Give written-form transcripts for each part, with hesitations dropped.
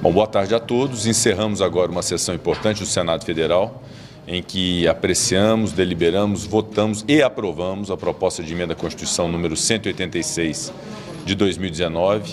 Bom, boa tarde a todos. Encerramos agora uma sessão importante do Senado Federal, em que apreciamos, deliberamos, votamos e aprovamos a proposta de emenda à Constituição número 186 de 2019,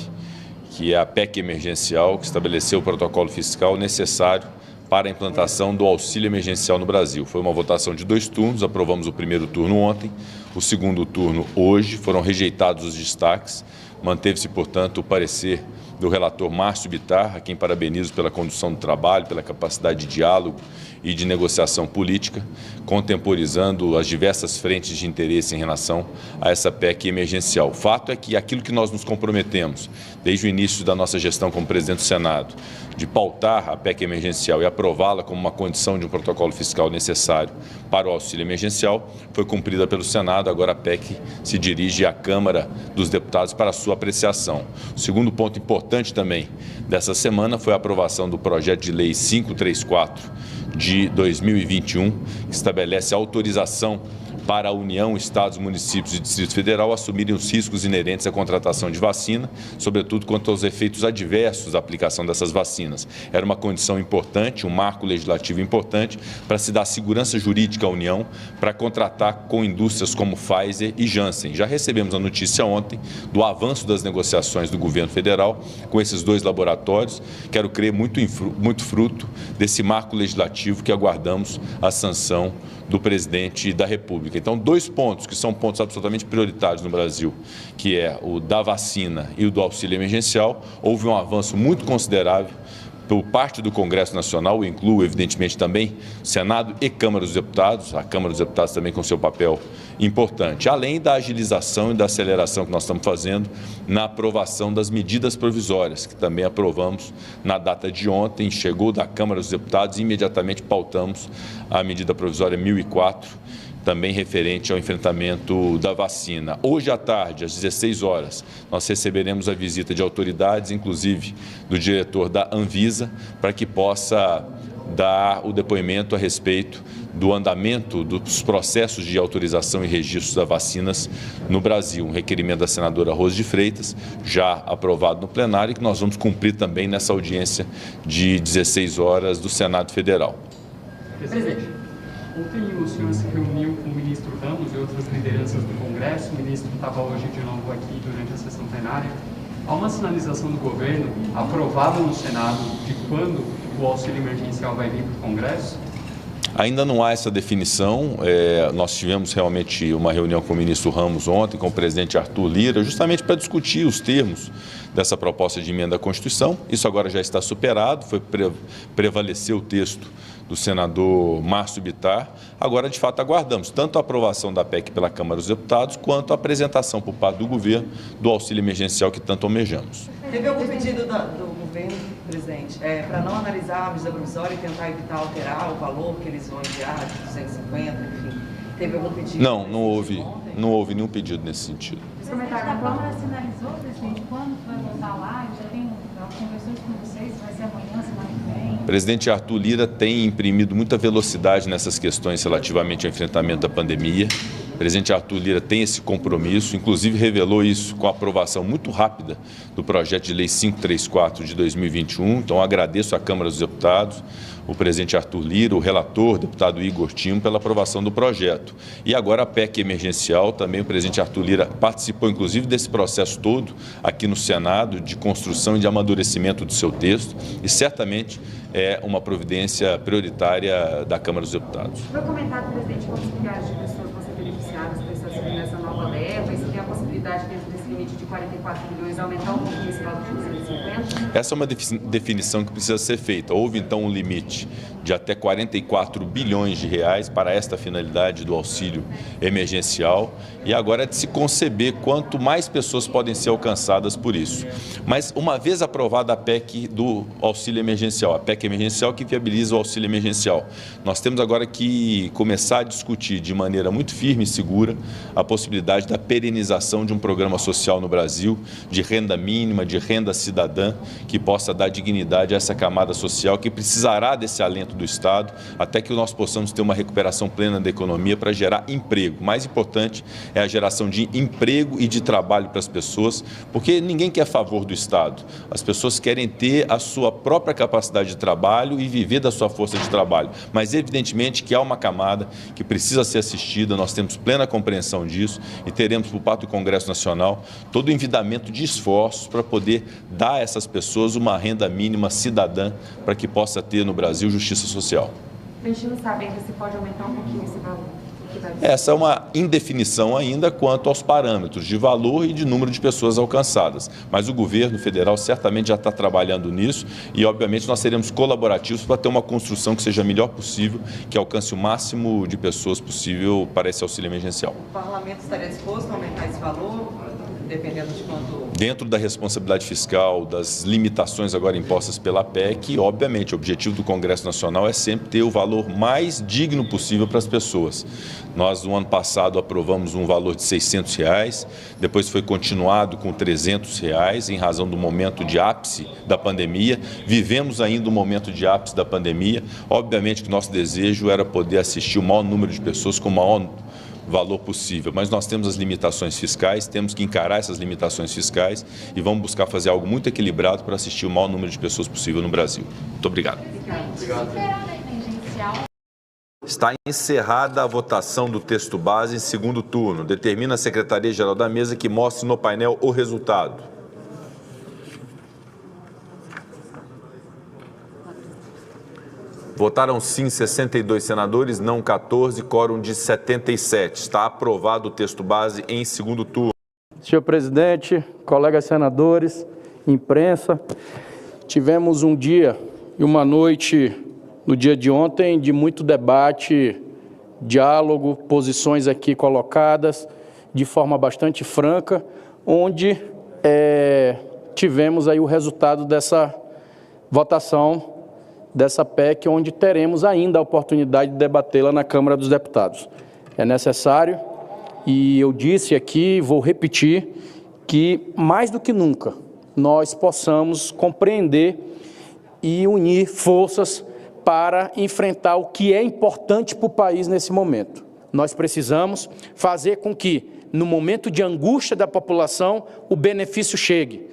que é a PEC emergencial, que estabeleceu o protocolo fiscal necessário para a implantação do auxílio emergencial no Brasil. Foi uma votação de 2 turnos, aprovamos o primeiro turno ontem, o segundo turno hoje, foram rejeitados os destaques, manteve-se, portanto, o parecer do relator Márcio Bittar, a quem parabenizo pela condução do trabalho, pela capacidade de diálogo e de negociação política, contemporizando as diversas frentes de interesse em relação a essa PEC emergencial. O fato é que aquilo que nós nos comprometemos, desde o início da nossa gestão como presidente do Senado, de pautar a PEC emergencial e aprová-la como uma condição de um protocolo fiscal necessário para o auxílio emergencial, foi cumprida pelo Senado. Agora a PEC se dirige à Câmara dos Deputados para a sua apreciação. O segundo ponto importante também dessa semana foi a aprovação do projeto de lei 534 de 2021, que estabelece a autorização para a União, Estados, Municípios e Distrito Federal assumirem os riscos inerentes à contratação de vacina, sobretudo quanto aos efeitos adversos da aplicação dessas vacinas. Era uma condição importante, um marco legislativo importante para se dar segurança jurídica à União para contratar com indústrias como Pfizer e Janssen. Já recebemos a notícia ontem do avanço das negociações do governo federal com esses 2 laboratórios. Quero crer muito fruto desse marco legislativo que aguardamos a sanção do presidente da República. Então, 2 pontos que são pontos absolutamente prioritários no Brasil, que é o da vacina e o do auxílio emergencial. Houve um avanço muito considerável por parte do Congresso Nacional, incluo, evidentemente, também Senado e Câmara dos Deputados, a Câmara dos Deputados também com seu papel importante, além da agilização e da aceleração que nós estamos fazendo na aprovação das medidas provisórias, que também aprovamos na data de ontem, chegou da Câmara dos Deputados e imediatamente pautamos a medida provisória 1004, também referente ao enfrentamento da vacina. Hoje à tarde, às 16 horas, nós receberemos a visita de autoridades, inclusive do diretor da Anvisa, para que possa dar o depoimento a respeito do andamento dos processos de autorização e registro das vacinas no Brasil. Um requerimento da senadora Rose de Freitas, já aprovado no plenário, e que nós vamos cumprir também nessa audiência de 16 horas do Senado Federal. Presidente, ontem o senhor se reuniu com o ministro Ramos e outras lideranças do Congresso. O ministro estava hoje de novo aqui durante a sessão plenária. Há uma sinalização do governo aprovada no Senado de quando o auxílio emergencial vai vir para o Congresso? Ainda não há essa definição. Nós tivemos realmente uma reunião com o ministro Ramos ontem, com o presidente Arthur Lira, justamente para discutir os termos dessa proposta de emenda à Constituição. Isso agora já está superado, prevaleceu o texto do senador Márcio Bittar. Agora, de fato, aguardamos tanto a aprovação da PEC pela Câmara dos Deputados, quanto a apresentação por parte do governo do auxílio emergencial que tanto almejamos. Teve algum pedido do governo, presidente, para não analisar a medida provisória e tentar evitar alterar o valor que eles vão enviar, de 250, enfim? Teve algum pedido? Não houve nenhum pedido nesse sentido. O presidente da Câmara sinalizou, presidente, quando vai voltar lá? Já tem conversões com vocês, vai ser amanhã, semana que vem? O presidente Arthur Lira tem imprimido muita velocidade nessas questões relativamente ao enfrentamento da pandemia. O presidente Arthur Lira tem esse compromisso, inclusive revelou isso com a aprovação muito rápida do projeto de lei 534 de 2021. Então, agradeço à Câmara dos Deputados, o presidente Arthur Lira, o relator, o deputado Igor Timo, pela aprovação do projeto. E agora a PEC emergencial, também o presidente Arthur Lira participou, inclusive, desse processo todo aqui no Senado, de construção e de amadurecimento do seu texto, e certamente é uma providência prioritária da Câmara dos Deputados. Foi comentado, presidente, como os milhares de pessoas vão ser beneficiadas por essa nova leva, e se tem a possibilidade, dentro desse limite de 44 milhões, aumentar um pouquinho esse valor de 250? Essa é uma definição que precisa ser feita. Houve, então, um limite de até 44 bilhões de reais para esta finalidade do auxílio emergencial, e agora é de se conceber quanto mais pessoas podem ser alcançadas por isso. Mas, uma vez aprovada a PEC do auxílio emergencial, a PEC emergencial que viabiliza o auxílio emergencial, nós temos agora que começar a discutir de maneira muito firme e segura a possibilidade da perenização de um programa social no Brasil, de renda mínima, de renda cidadã, que possa dar dignidade a essa camada social que precisará desse alento do Estado, até que nós possamos ter uma recuperação plena da economia para gerar emprego. O mais importante é a geração de emprego e de trabalho para as pessoas, porque ninguém quer a favor do Estado. As pessoas querem ter a sua própria capacidade de trabalho e viver da sua força de trabalho. Mas, evidentemente, que há uma camada que precisa ser assistida, nós temos plena compreensão disso e teremos, por parte do Congresso Nacional, todo o envidamento de esforços para poder dar a essas pessoas uma renda mínima cidadã para que possa ter no Brasil justiça social. A gente não sabe ainda se pode aumentar um pouquinho esse valor. Essa é uma indefinição ainda quanto aos parâmetros de valor e de número de pessoas alcançadas. Mas o governo federal certamente já está trabalhando nisso e, obviamente, nós seremos colaborativos para ter uma construção que seja a melhor possível, que alcance o máximo de pessoas possível para esse auxílio emergencial. O parlamento estaria disposto a aumentar esse valor, dependendo de quanto... Dentro da responsabilidade fiscal, das limitações agora impostas pela PEC, obviamente, o objetivo do Congresso Nacional é sempre ter o valor mais digno possível para as pessoas. Nós, no ano passado, aprovamos um valor de R$600, depois foi continuado com R$300, em razão do momento de ápice da pandemia. Vivemos ainda um momento de ápice da pandemia. Obviamente que nosso desejo era poder assistir o maior número de pessoas com o maior valor possível, mas nós temos as limitações fiscais, temos que encarar essas limitações fiscais e vamos buscar fazer algo muito equilibrado para assistir o maior número de pessoas possível no Brasil. Muito obrigado. Está encerrada a votação do texto base em segundo turno. Determina a Secretaria-Geral da Mesa que mostre no painel o resultado. Votaram sim 62 senadores, não 14, quórum de 77. Está aprovado o texto base em segundo turno. Senhor presidente, colegas senadores, imprensa, tivemos um dia e uma noite no dia de ontem de muito debate, diálogo, posições aqui colocadas de forma bastante franca, onde tivemos aí o resultado dessa votação dessa PEC, onde teremos ainda a oportunidade de debatê-la na Câmara dos Deputados. É necessário, e eu disse aqui, vou repetir, que mais do que nunca nós possamos compreender e unir forças para enfrentar o que é importante para o país nesse momento. Nós precisamos fazer com que, no momento de angústia da população, o benefício chegue.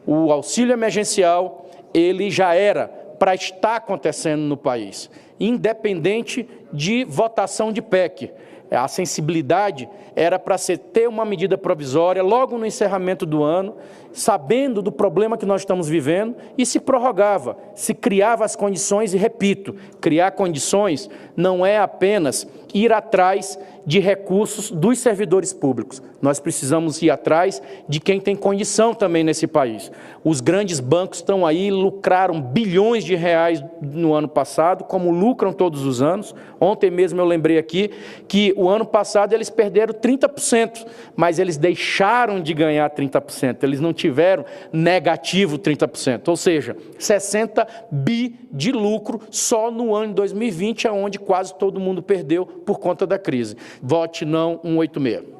O auxílio emergencial, ele já era para estar acontecendo no país, independente de votação de PEC. A sensibilidade era para ter uma medida provisória logo no encerramento do ano, sabendo do problema que nós estamos vivendo, e se prorrogava, se criava as condições, e repito, criar condições não é apenas ir atrás de recursos dos servidores públicos. Nós precisamos ir atrás de quem tem condição também nesse país. Os grandes bancos estão aí, lucraram bilhões de reais no ano passado, como lucram todos os anos. Ontem mesmo eu lembrei aqui que o ano passado eles perderam 30%, mas eles deixaram de ganhar 30%, eles não tiveram negativo 30%, ou seja, 60 bi de lucro só no ano de 2020, onde quase todo mundo perdeu por conta da crise. Vote não 186.